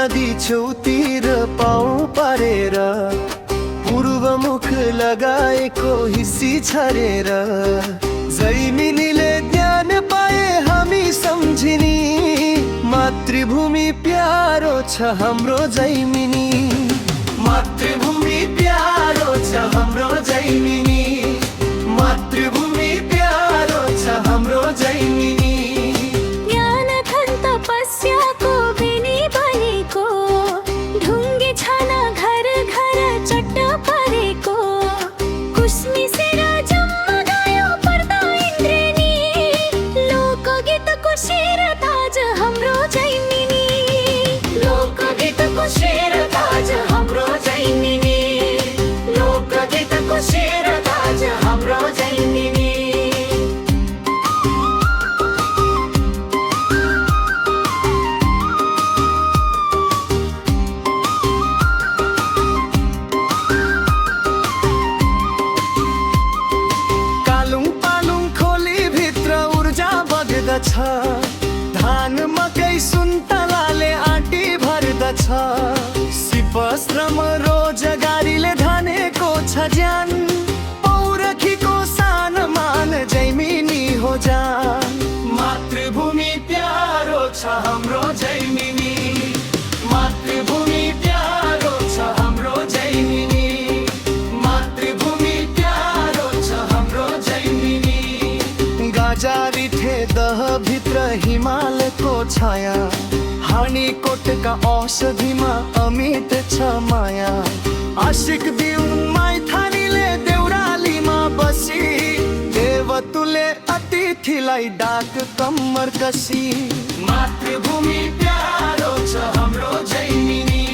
नदी छेउतिर पाउँ पारेर पूर्वमुख लगाएको हिस्सी छरेर जैमिनीले ज्ञान पाए हामी सम्झिनी मातृभूमि प्यारो छ हाम्रो जैमिनी मातृभूमि प्यारो छ हाम्रो जैमिनी मातृभूमि प्यारो छ हाम्रो जैमिनी ज्ञान धन तपस्याको बेनी बनेको ढुङ्गे छाना घर घर चट्ट परेको कुस्मिसेर जम्मा गायो पर्दा इन्द्रेणी लोकगीतको शेर ताज हाम्रो जैमिनी लोकगीतको शेर ताज हाम्रो जैमिनी लोकगीतको शेर ताज हाम्रो जैमिनी धान मकै सुन्तलाले आँटी भर्दछ सिपश्रम रोजगारीले धानेको छ ज्यान पौरखीको सान मान जैमिनी हो जान मातृभूमि प्यारो छ हाम्रो जैमिनी मातृभूमि प्यारो छ हाम्रो जैमिनी मातृभूमि प्यारो छ हाम्रो जैमिनी गाजारिठे दह भित्र हिमालको छाया हानिकोटका औषधिमा अमित छ माया आशिक दिउन माइथानीले देउरालीमा बसी देवतुले अतिथिलाई डाक कम्मर कसी मातृभूमि प्यारो छ हाम्रो जैमिनी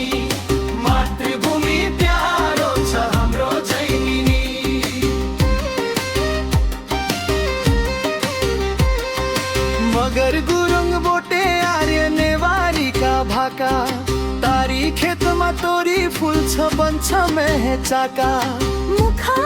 मातृभूमि प्यारो छ हाम्रो जैमिनी मगर गुरुङ बोटे आर्य नेवारीका भाका तारी खेतमा तोरी फुल्छ बन्छ मेहेचाका मुखा